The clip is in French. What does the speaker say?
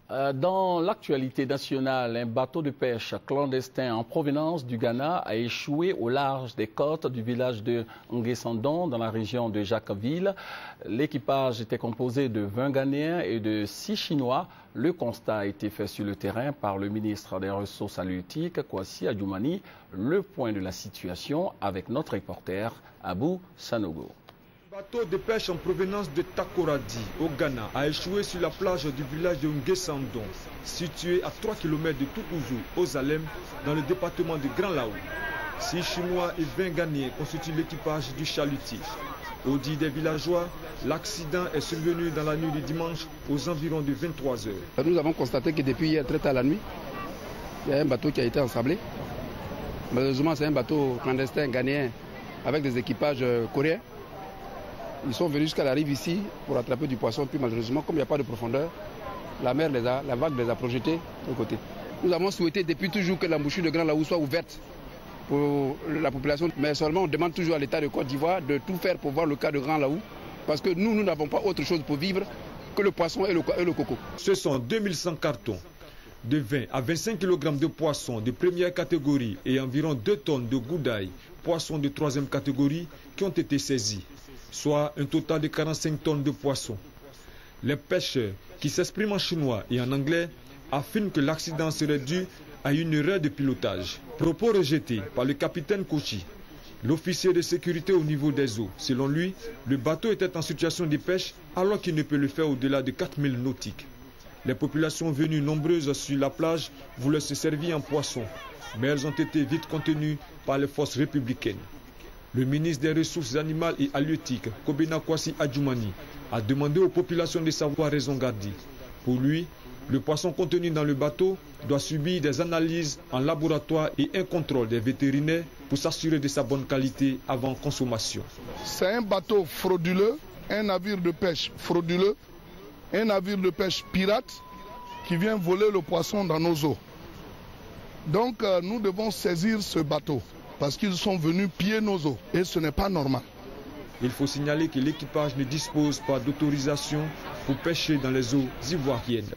Dans l'actualité nationale, un bateau de pêche clandestin en provenance du Ghana a échoué au large des côtes du village de Nguessandon dans la région de Jacquesville. L'équipage était composé de 20 Ghanéens et de 6 Chinois. Le constat a été fait sur le terrain par le ministre des Ressources halieutiques, Kwasi Adjoumani. Le point de la situation avec notre reporter Abou Sanogo. Le bateau de pêche en provenance de Takoradi, au Ghana, a échoué sur la plage du village de Nguessandon, situé à 3 km de Toutouzou, aux Zalem, dans le département de Grand Laou. 6 Chinois et 20 Ghanéens constituent l'équipage du chalutier. Au dit des villageois, l'accident est survenu dans la nuit du dimanche aux environs de 23 heures. Nous avons constaté que depuis hier très tard la nuit, il y a un bateau qui a été ensablé. Malheureusement, c'est un bateau clandestin ghanéen avec des équipages coréens. Ils sont venus jusqu'à la rive ici pour attraper du poisson, puis malheureusement, comme il n'y a pas de profondeur, la vague les a projetés de côté. Nous avons souhaité depuis toujours que l'embouchure de Grand Laou soit ouverte pour la population, mais seulement on demande toujours à l'État de Côte d'Ivoire de tout faire pour voir le cas de Grand Laou, parce que nous n'avons pas autre chose pour vivre que le poisson et le coco. Ce sont 2100 cartons de 20 à 25 kg de poissons de première catégorie et environ 2 tonnes de goudaï, poissons de 3e catégorie, qui ont été saisis, soit un total de 45 tonnes de poissons. Les pêcheurs, qui s'expriment en chinois et en anglais, affirment que l'accident serait dû à une erreur de pilotage. Propos rejetés par le capitaine Kochi, l'officier de sécurité au niveau des eaux. Selon lui, le bateau était en situation de pêche alors qu'il ne peut le faire au-delà de 4000 nautiques. Les populations venues nombreuses sur la plage voulaient se servir en poisson, mais elles ont été vite contenues par les forces républicaines. Le ministre des Ressources animales et halieutiques, Kobena Kwasi Adjoumani, a demandé aux populations de savoir raison garder. Pour lui, le poisson contenu dans le bateau doit subir des analyses en laboratoire et un contrôle des vétérinaires pour s'assurer de sa bonne qualité avant consommation. C'est un bateau frauduleux, un navire de pêche frauduleux, un navire de pêche pirate qui vient voler le poisson dans nos eaux. Donc nous devons saisir ce bateau parce qu'ils sont venus piller nos eaux et ce n'est pas normal. Il faut signaler que l'équipage ne dispose pas d'autorisation pour pêcher dans les eaux ivoiriennes.